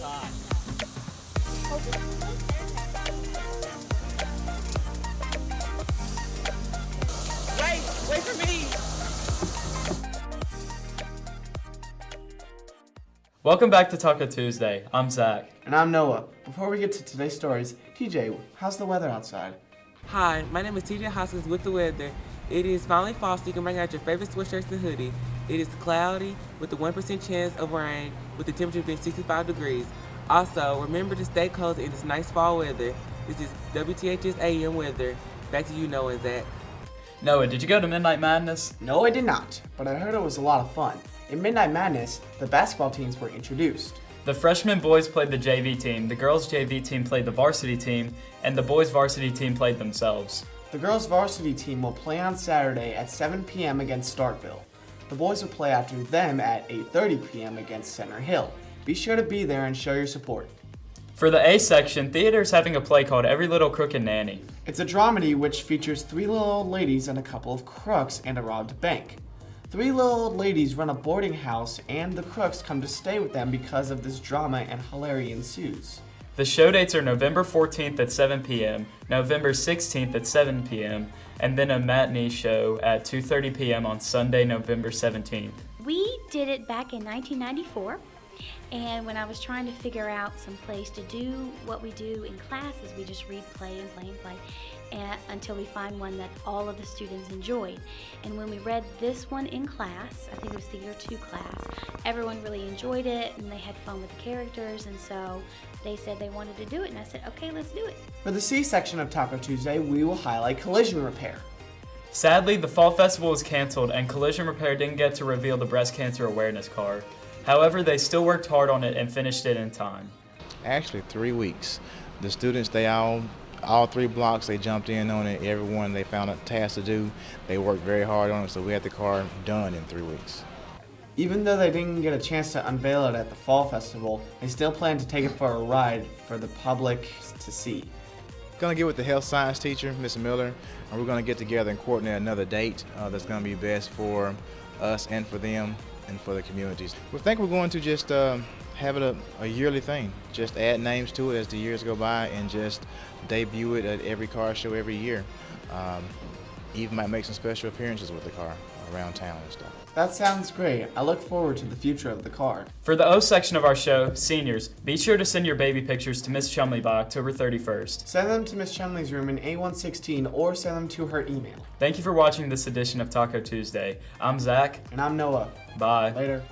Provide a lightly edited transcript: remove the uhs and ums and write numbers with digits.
Wait for me! Welcome back to Taco Tuesday. I'm Zach. And I'm Noah. Before we get to today's stories, TJ, how's the weather outside? Hi, my name is TJ Hoskins with the weather. It is finally fall, so you can bring out your favorite sweatshirts and hoodie. It is cloudy with a 1% chance of rain, with the temperature being 65 degrees. Also, remember to stay cozy in this nice fall weather. This is WTHS-AM weather. Back to you, Noah and Zach. Noah, did you go to Midnight Madness? No, I did not, but I heard it was a lot of fun. In Midnight Madness, the basketball teams were introduced. The freshman boys played the JV team, the girls' JV team played the varsity team, and the boys' varsity team played themselves. The girls' varsity team will play on Saturday at 7 p.m. against Starkville. The boys will play after them at 8:30 p.m. against Center Hill. Be sure to be there and show your support. For the A section, theater's having a play called Every Little Crook and Nanny. It's a dramedy which features 3 little old ladies and a couple of crooks and a robbed bank. 3 little old ladies run a boarding house, and the crooks come to stay with them because of this drama, and hilarity ensues. The show dates are November 14th at 7 p.m., November 16th at 7 p.m., and then a matinee show at 2:30 p.m. on Sunday, November 17th. We did it back in 1994, and when I was trying to figure out some place to do what we do in classes, we just read play and play and play until we find one that all of the students enjoyed. And when we read this one in class, I think it was the Year 2 class, everyone really enjoyed it and they had fun with the characters, and so they said they wanted to do it, and I said, okay, let's do it. For the C section of Taco Tuesday, we will highlight collision repair. Sadly, the Fall Festival was canceled and Collision Repair didn't get to reveal the breast cancer awareness car. However, they still worked hard on it and finished it in time. Actually, 3 weeks. The students, they all 3 blocks, they jumped in on it. Everyone, they found a task to do. They worked very hard on it, so we had the car done in 3 weeks. Even though they didn't get a chance to unveil it at the Fall Festival, they still plan to take it for a ride for the public to see. Gonna get with the health science teacher, Ms. Miller, and we're gonna get together and coordinate another date that's gonna be best for us and for them and for the communities. We think we're going to just have it a yearly thing. Just add names to it as the years go by and just debut it at every car show every year. Even might make some special appearances with the car around town and stuff. That sounds great. I look forward to the future of the car. For the O section of our show, seniors, be sure to send your baby pictures to Miss Chumley by October 31st. Send them to Miss Chumley's room in A116 or send them to her email. Thank you for watching this edition of Taco Tuesday. I'm Zach. And I'm Noah. Bye. Later.